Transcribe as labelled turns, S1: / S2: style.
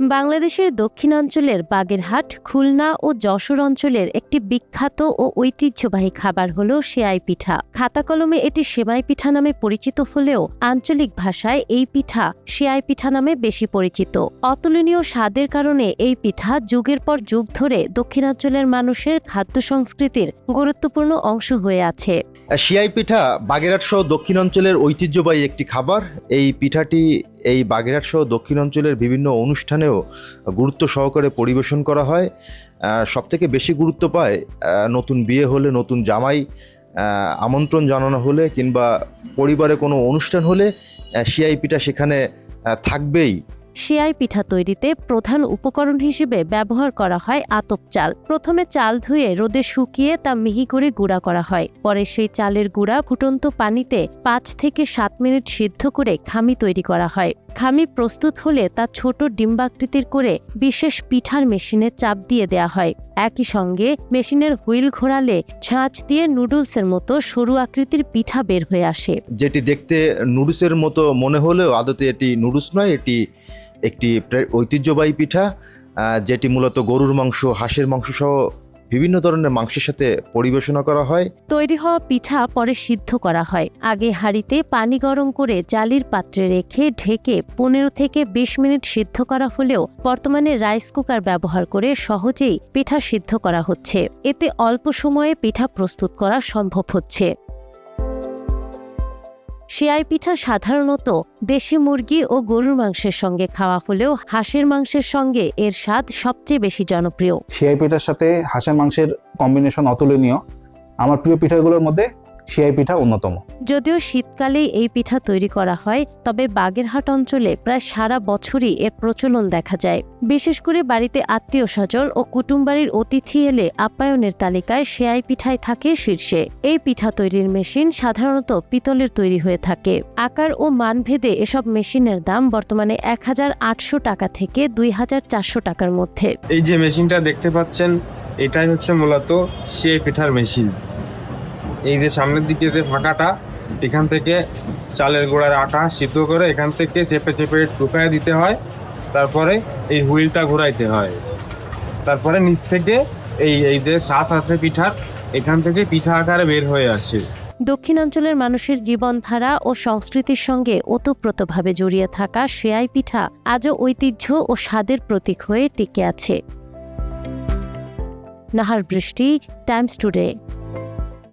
S1: বাংলাদেশের দক্ষিণাঞ্চলের বাগেরহাট, খুলনা ও যশোর অঞ্চলের একটি বিখ্যাত ও ঐতিহ্যবাহী খাবার হল সেমাই পিঠা। খাতাকলমে এটি সেমাই পিঠা নামে পরিচিত হলেও আঞ্চলিক ভাষায় এই পিঠা সেমাই পিঠা নামে বেশি পরিচিত। অতুলনীয় স্বাদের কারণে এই পিঠা যুগের পর যুগ ধরে দক্ষিণাঞ্চলের মানুষের খাদ্য সংস্কৃতির গুরুত্বপূর্ণ অংশ হয়ে আছে।
S2: সেমাই পিঠা বাগেরহাট সহ দক্ষিণাঞ্চলের ঐতিহ্যবাহী একটি খাবার। এই পিঠাটি এই বাগেরহাট সহ দক্ষিণাঞ্চলের বিভিন্ন অনুষ্ঠানেও গুরুত্ব সহকারে পরিবেশন করা হয়। সবথেকে বেশি গুরুত্ব পায় নতুন বিয়ে হলে, নতুন জামাই আমন্ত্রণ জানানো হলে কিংবা পরিবারে কোনো অনুষ্ঠান হলে সেমাই পিঠা সেখানে থাকবেই।
S1: সেমাই পিঠা তৈরিতে প্রধান উপকরণ হিসেবে ব্যবহার করা হয় আতপ চাল। প্রথমে চাল ধুয়ে রোদে শুকিয়ে তা মিহি করে গুঁড়া করা হয়। পরে সেই চালের গুঁড়া ফুটন্ত পানিতে 5 থেকে 7 মিনিট সিদ্ধ করে খামি তৈরি করা হয়। খামি প্রস্তুত হলে তা ছোট ডিম্বাকৃতির করে বিশেষ পিঠার মেশিনে চাপ দিয়ে দেয়া হয়। একই সঙ্গে মেশিনের হুইল ঘোরালে ছাঁচ দিয়ে নুডলসের মতো সরু আকৃতির পিঠা বের হয়ে আসে।
S2: যেটি দেখতে নুডলসের মতো মনে হলেও আদতে এটি নুডলস নয়, এটি একটি ঐতিহ্যবাহী পিঠা, যেটি মূলত গরুর মাংস, হাঁসের মাংস সহ বিভিন্ন ধরনের মাংসের সাথে পরিবেশনা করা হয়।
S1: তৈরি হওয়া পিঠা পরে সিদ্ধ করা হয়। আগে হাঁড়িতে পানি গরম করে জালির পাত্রে রেখে ঢেকে 15 থেকে 20 মিনিট সিদ্ধ করা হলেও বর্তমানে রাইস কুকার ব্যবহার করে সহজেই পিঠা সিদ্ধ করা হচ্ছে। এতে অল্প সময়ে পিঠা প্রস্তুত করা সম্ভব হচ্ছে। সেমাই পিঠা সাধারণত দেশি মুরগি ও গরুর মাংসের সঙ্গে খাওয়া হলেও হাঁসের মাংসের সঙ্গে এর স্বাদ সবচেয়ে বেশি জনপ্রিয়।
S3: সেমাই পিঠার সাথে হাঁসের মাংসের কম্বিনেশন অতুলনীয়। আমার প্রিয় পিঠাগুলোর মধ্যে সেমাই পিঠা অন্যতম।
S1: যদিও শীতকালেই এই পিঠা তৈরি করা হয়, তবে বাগেরহাট অঞ্চলে প্রায় সারা বছরই এর প্রচলন দেখা যায়। বিশেষ করে বাড়িতে আত্মীয় স্বজন ও কুটুমবাড়ির অতিথি এলে আপ্যায়নের তালিকায় সেমাই পিঠাই থাকে শীর্ষে। এই পিঠা তৈরির মেশিন সাধারণত পিতলের তৈরি হয়ে থাকে। আকার ও মানভেদে এসব মেশিনের দাম বর্তমানে 1800 টাকা থেকে 2400 টাকার মধ্যে।
S4: এই যে মেশিনটা দেখতে পাচ্ছেন, এটাই হচ্ছে মূলত সেমাই পিঠার মেশিন। এই যে সামনের দিকে যে ফাঁকাটা, এখান থেকে চালের গুঁড়ার আটা সিদ্ধ করে এখান থেকে চেপে চেপে ঢুকায় দিতে হয়। তারপরে এই হুইলটা ঘুরাইতে হয়। তারপরে নিচ থেকে এই যে সাত আছে পিঠার, এখান থেকে পিঠা আকারে বের হয়ে আসে।
S1: দক্ষিণাঞ্চলের মানুষের জীবনধারা ও সংস্কৃতির সঙ্গে ওতপ্রোতভাবে জড়িয়ে থাকা সেমাই পিঠা আজও ঐতিহ্য ও স্বাদের প্রতীক হয়ে টিকে আছে। নাহার বৃষ্টি, টাইমস টুডে।